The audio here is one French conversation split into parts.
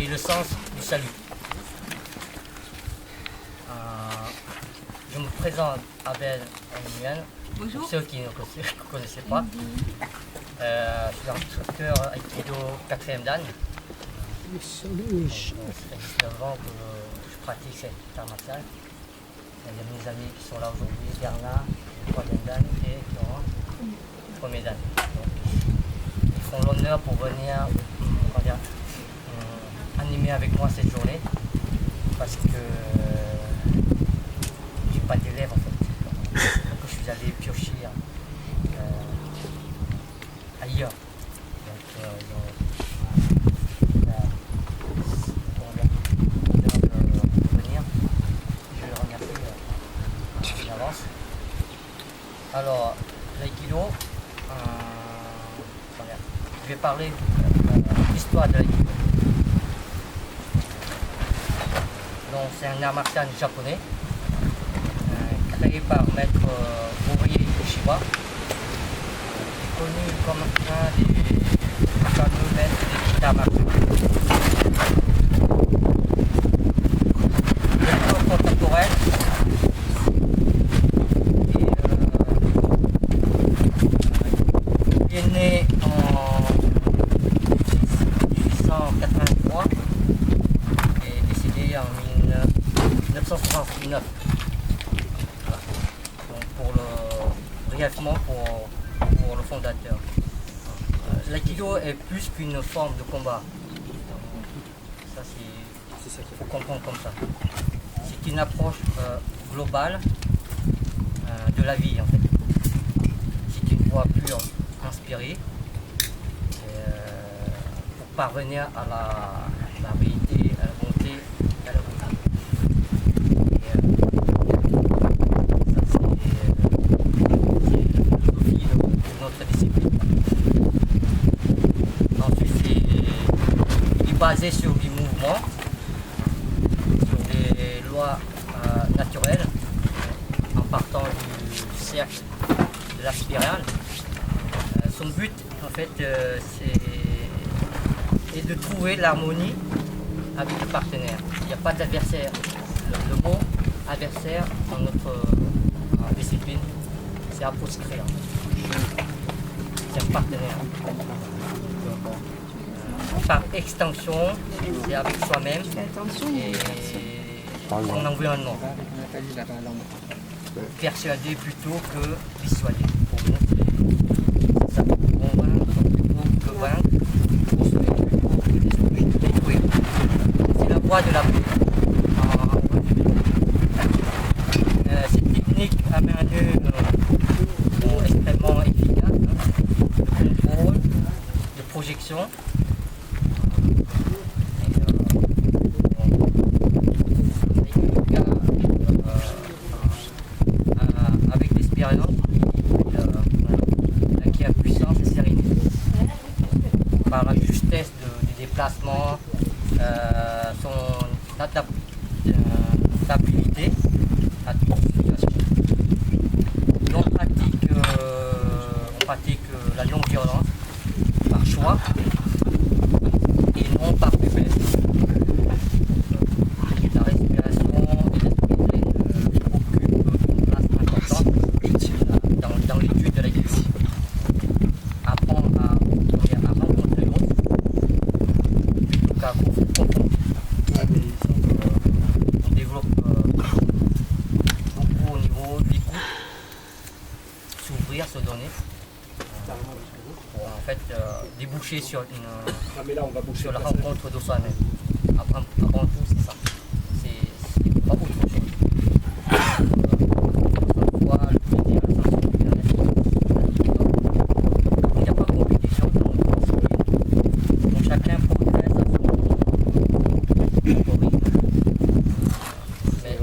et le sens du salut. Je me présente, Abel Nguyen. Pour ceux qui ne connaissaient pas. Je suis instructeur Aikido 4e dan. Ça fait 9 ans que je pratique cet art martial. Il y a mes amis qui sont là aujourd'hui, Bernard, 3e dan, et Laurent, 1er dan. Ils font l'honneur pour venir animer avec moi cette journée, parce que j'ai pas d'élèves en fait. Donc je suis allé piocher ailleurs. Alors, l'aïkido, je vais parler de l'histoire de l'aïkido. Donc, c'est un art martial japonais, créé par maître ouvrier Ueshiba, connu comme un des fameux maîtres des arts martiaux. L'école contemporaine. Il est né en 1883 et décédé en 1969. Donc brièvement pour le fondateur. L'aïkido est plus qu'une forme de combat. Ça c'est qu'il faut comprendre comme ça. C'est une approche globale de la vie en fait. C'est une voie pure, inspirée, pour parvenir à la vérité, à la bonté, à la beauté. Ça c'est la philosophie de notre discipline. Ensuite, il est basé sur des mouvements, sur des lois naturelles, en partant du cercle de la spirale. Son but, en fait, c'est de trouver l'harmonie avec le partenaire. Il n'y a pas d'adversaire. Le mot adversaire dans notre discipline, c'est à proscrire. C'est un partenaire. Par extension, c'est avec soi-même et son environnement. Persuader plutôt que dissuader. Pour nous, c'est ça. Convaincre plutôt que vaincre. Détruire. C'est la voie de la paix. Cette technique a mené extrêmement efficace, de contrôle, de projection. Avec l'expérience, qui a puissance et sérénité. Par la justesse du déplacement, son adaptabilité à toute situation. On pratique la non-violence par choix et non par faiblesse. La respiration et l'esprit occupent une place importante dans l'étude de l'aïkido. Apprendre à rencontrer l'autre plutôt qu'à confondre. On développe beaucoup au niveau de l'écoute, s'ouvrir, se donner, pour en fait déboucher sur la rencontre de soi-même. Avant tout, c'est ça. C'est pas autre chose. Il n'y a pas de compétition dans notre discipline. Donc chacun progresse à son rythme. Mais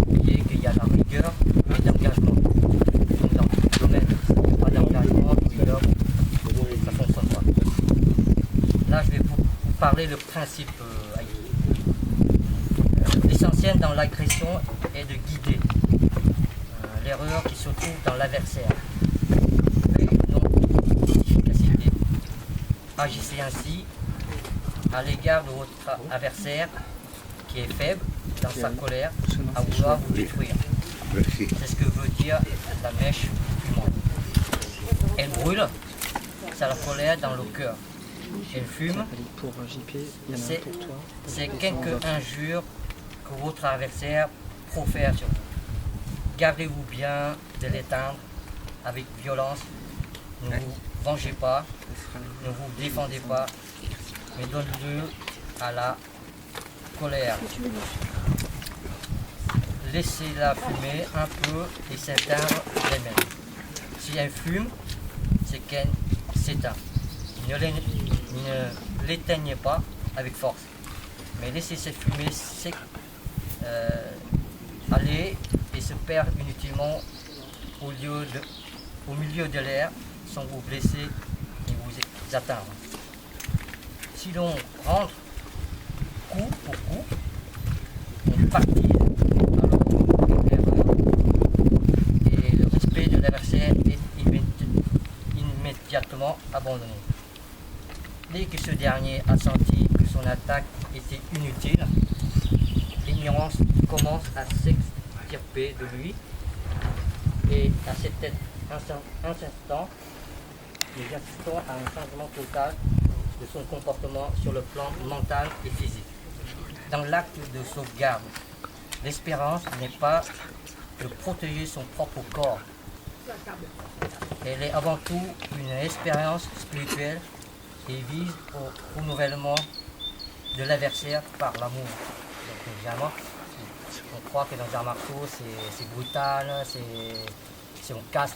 oubliez qu'il y a la rigueur et l'engagement. Dans le domaine, il n'y a pas d'engagement, de rigueur, ça ne fonctionne pas. Là, je vais vous parler le principe l'essentiel dans l'agression est de guider. L'erreur qui se trouve dans l'adversaire. Mais non efficacité. Agissez ainsi à l'égard de votre adversaire qui est faible dans sa colère à vouloir vous détruire. C'est ce que veut dire la mèche fumante. Elle brûle sa colère dans le cœur. Elle fume. C'est quelques injures que votre adversaire profère sur vous. Gardez-vous bien de l'éteindre avec violence. Ne vous vengez pas, ne vous défendez pas, mais donnez-le à la colère. Laissez-la fumer un peu et s'éteindre elle-même. Si elle fume, c'est qu'elle s'éteint. Ne l'éteignez pas avec force, mais laissez cette fumée aller et se perdre inutilement au milieu de l'air sans vous blesser et vous atteindre. Si l'on rentre coup pour coup, on partit alors l'erreur et le respect de l'adversaire est immédiatement abandonné. Dès que ce dernier a senti que son attaque était inutile, l'ignorance commence à s'extirper de lui et à cet instant, nous assistons à un changement total de son comportement sur le plan mental et physique. Dans l'acte de sauvegarde, l'espérance n'est pas de protéger son propre corps. Elle est avant tout une expérience spirituelle et vise au renouvellement de l'adversaire par l'amour. Donc évidemment, on croit que dans un marteau c'est brutal, on casse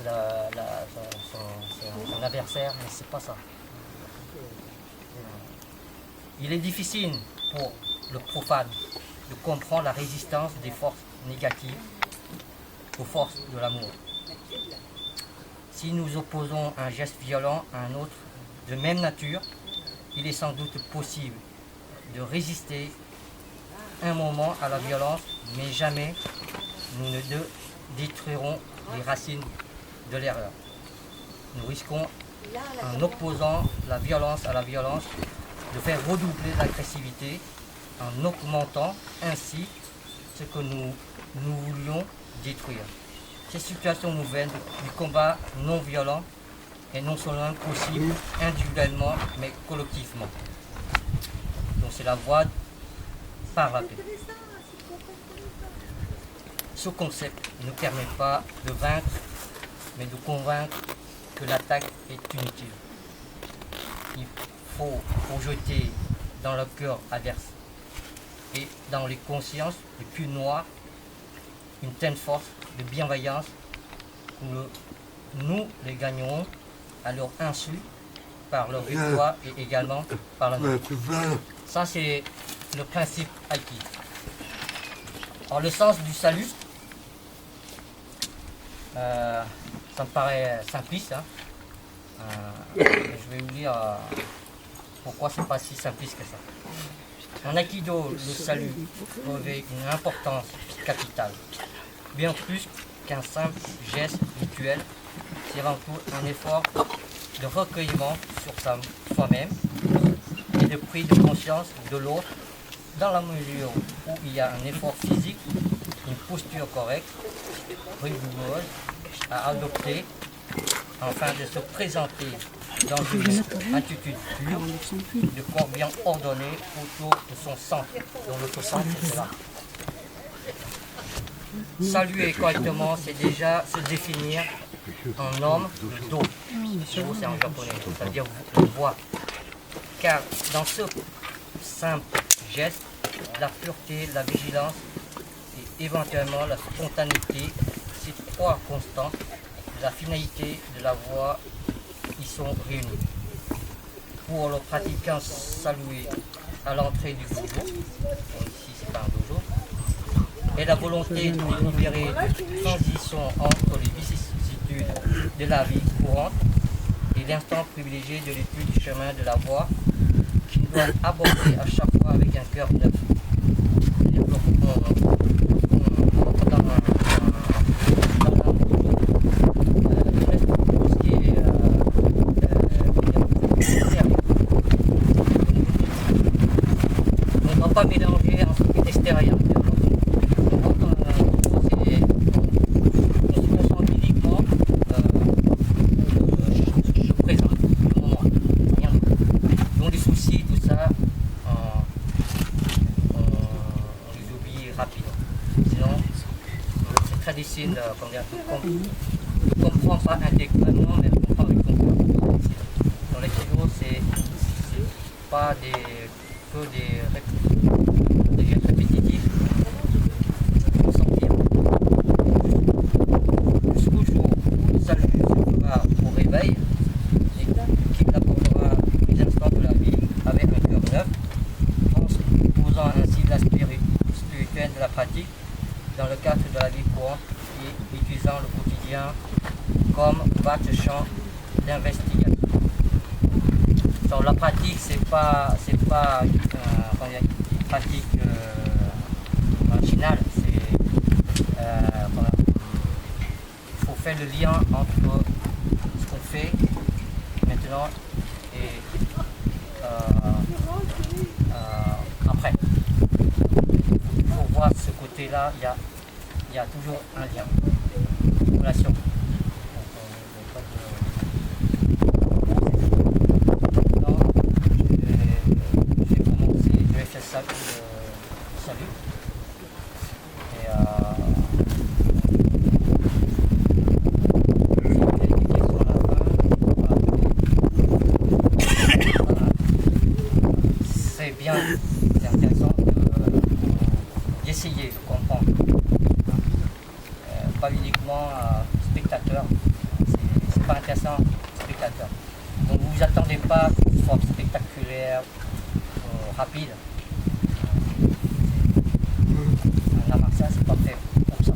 son adversaire, mais c'est pas ça. Il est difficile pour le profane de comprendre la résistance des forces négatives aux forces de l'amour. Si nous opposons un geste violent à un autre de même nature, il est sans doute possible de résister un moment à la violence, mais jamais nous ne détruirons les racines de l'erreur. Nous risquons, en opposant la violence à la violence, de faire redoubler l'agressivité en augmentant ainsi ce que nous voulions détruire. Ces situations nouvelles du combat non violent est non seulement possible individuellement, mais collectivement. Donc c'est la voie par la paix. Ce concept ne permet pas de vaincre, mais de convaincre que l'attaque est inutile. Il faut projeter dans le cœur adverse et dans les consciences les plus noires une telle force de bienveillance que nous les gagnerons à leur insu par leur victoire et également par la nôtre. Ça, c'est le principe acquis. Alors, le sens du salut, ça me paraît simpliste. Hein. Je vais vous dire pourquoi c'est pas si simpliste que ça. En Aikido, le salut revêt une importance capitale. Bien plus qu'un simple geste rituel, c'est avant tout un effort de recueillement sur soi-même et de prise de conscience de l'autre dans la mesure où il y a un effort physique, une posture correcte, rigoureuse à adopter afin de se présenter dans une attitude fluide, de corps bien ordonné autour de son centre. Donc notre centre, c'est là. Saluer correctement, c'est déjà se définir en homme de dos. Do, c'est en japonais, c'est-à-dire voix. Car dans ce simple geste, la pureté, la vigilance et éventuellement la spontanéité, ces trois constantes, la finalité de la voix y sont réunies. Pour le pratiquant saluer à l'entrée du dojo, ici c'est pas un dojo, et la volonté de libérer de transition entre les vicissitudes de la vie courante et l'instant privilégié de l'étude du chemin de la voie qu'il doit aborder à chaque fois avec un cœur neuf. pas mélanger un circuit extérieur. Donc, on se concentre uniquement le présent, le moment, rien d'autre. Donc les soucis, tout ça, on les oublie rapidement. Sinon, c'est très difficile de comprendre pas intégralement, mais de comprendre avec ton corps. Dans les kilos, c'est pas que des répétitifs. Sentir. Jusqu'au jour où ça le fera au réveil et qui l'apportera les instants de la vie avec un cœur neuf, transposant ainsi l'aspect spirituel de la pratique dans le cadre de la vie courante et utilisant le quotidien comme vaste champ d'investigation. Donc la pratique, c'est pas une pratique marginale, il faut faire le lien entre ce qu'on fait maintenant et après. Il faut voir ce côté-là, il y a toujours un lien, une relation. Salut. Et c'est bien, c'est intéressant d'essayer de comprendre. Pas uniquement spectateur, c'est pas intéressant spectateur. Donc vous vous attendez pas une forme spectaculaire, rapide. La martiale, c'est pas fait pour ça.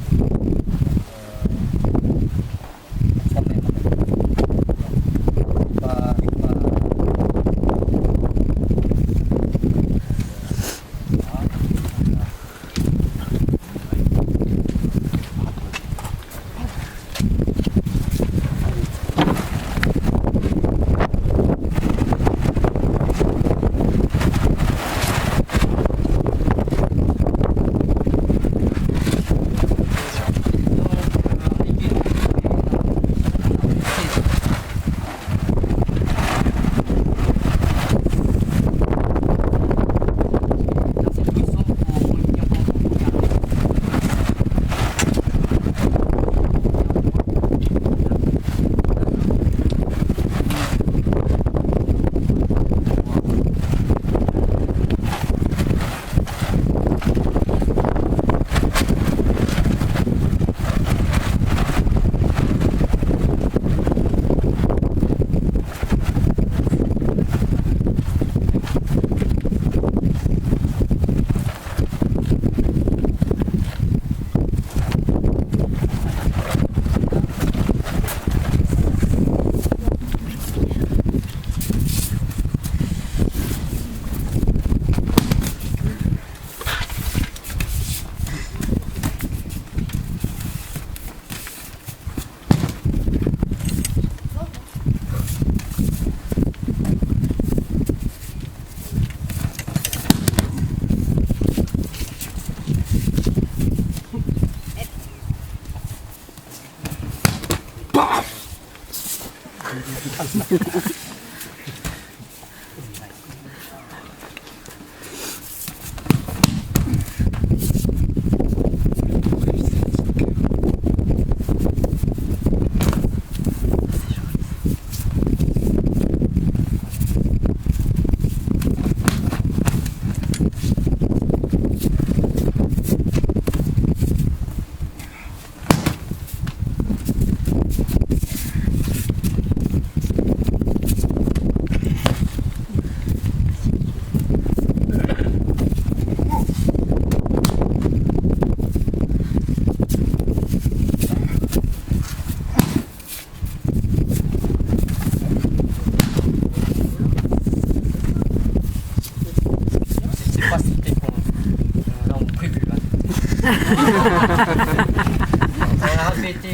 On a répété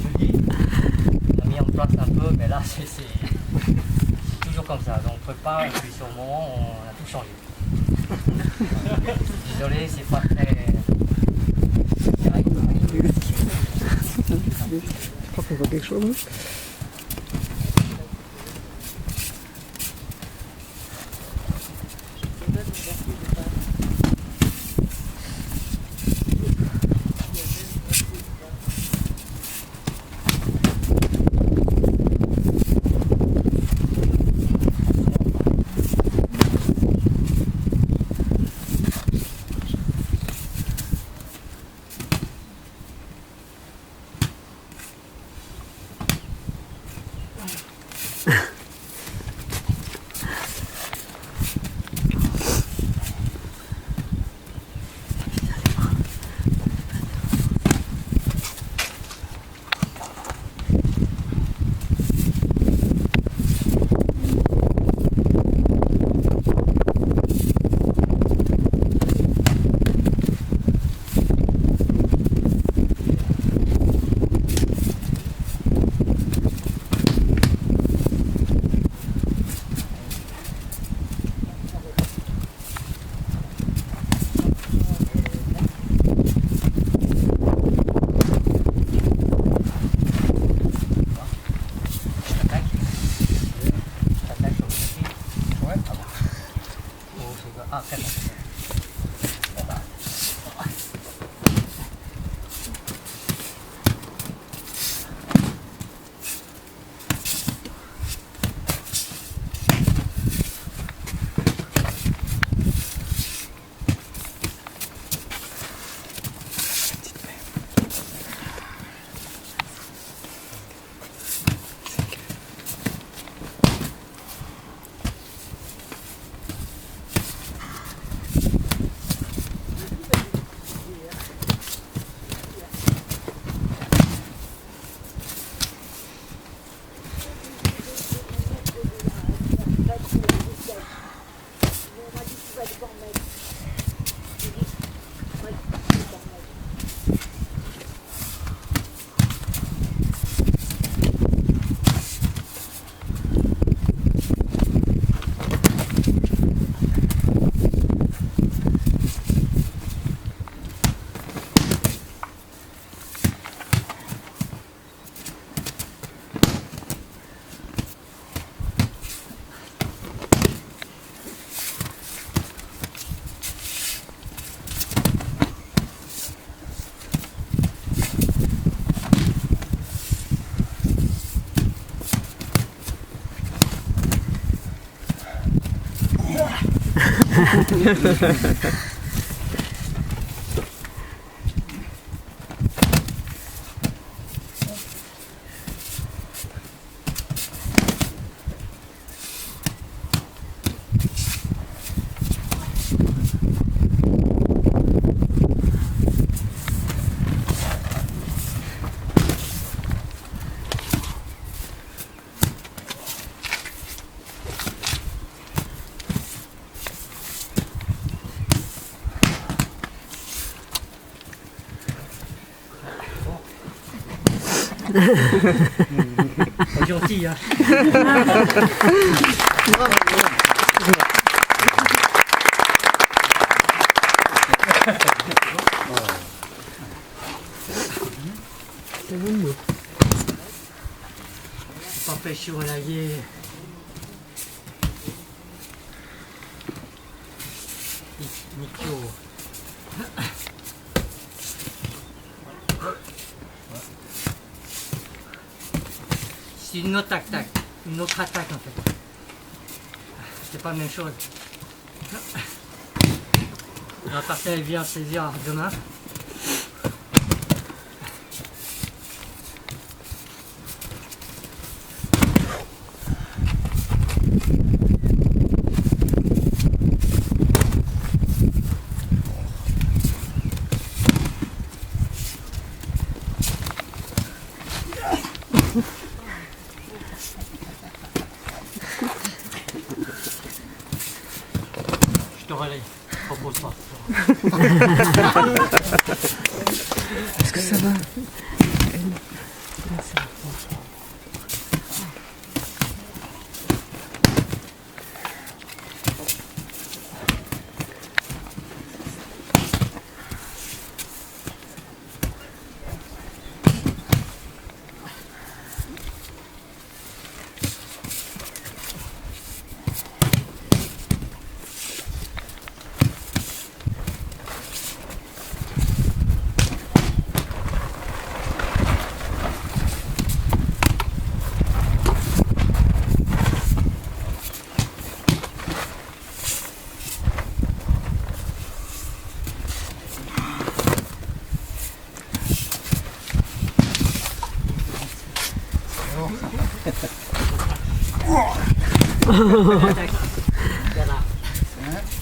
jeudi, on a mis en place un peu, mais là c'est toujours comme ça. Donc on prépare et puis sur le moment on a tout changé. Désolé, c'est pas très... Je crois qu'on voit quelque chose. Hein. Pas gentil, hein. Pas pêcher au laguier. Nikyo. C'est une autre attaque, une autre attaque en fait. C'est pas la même chose. La partie elle vient saisir demain. Je te relaye, propose pas. Est-ce que ça va? Voilà.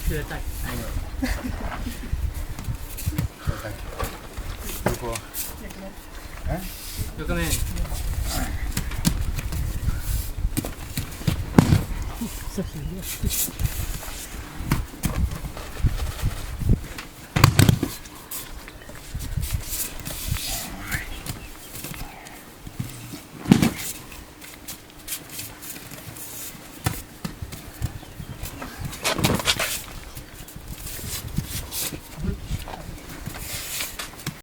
Je tac. Jo, kom in. Ça fait bien.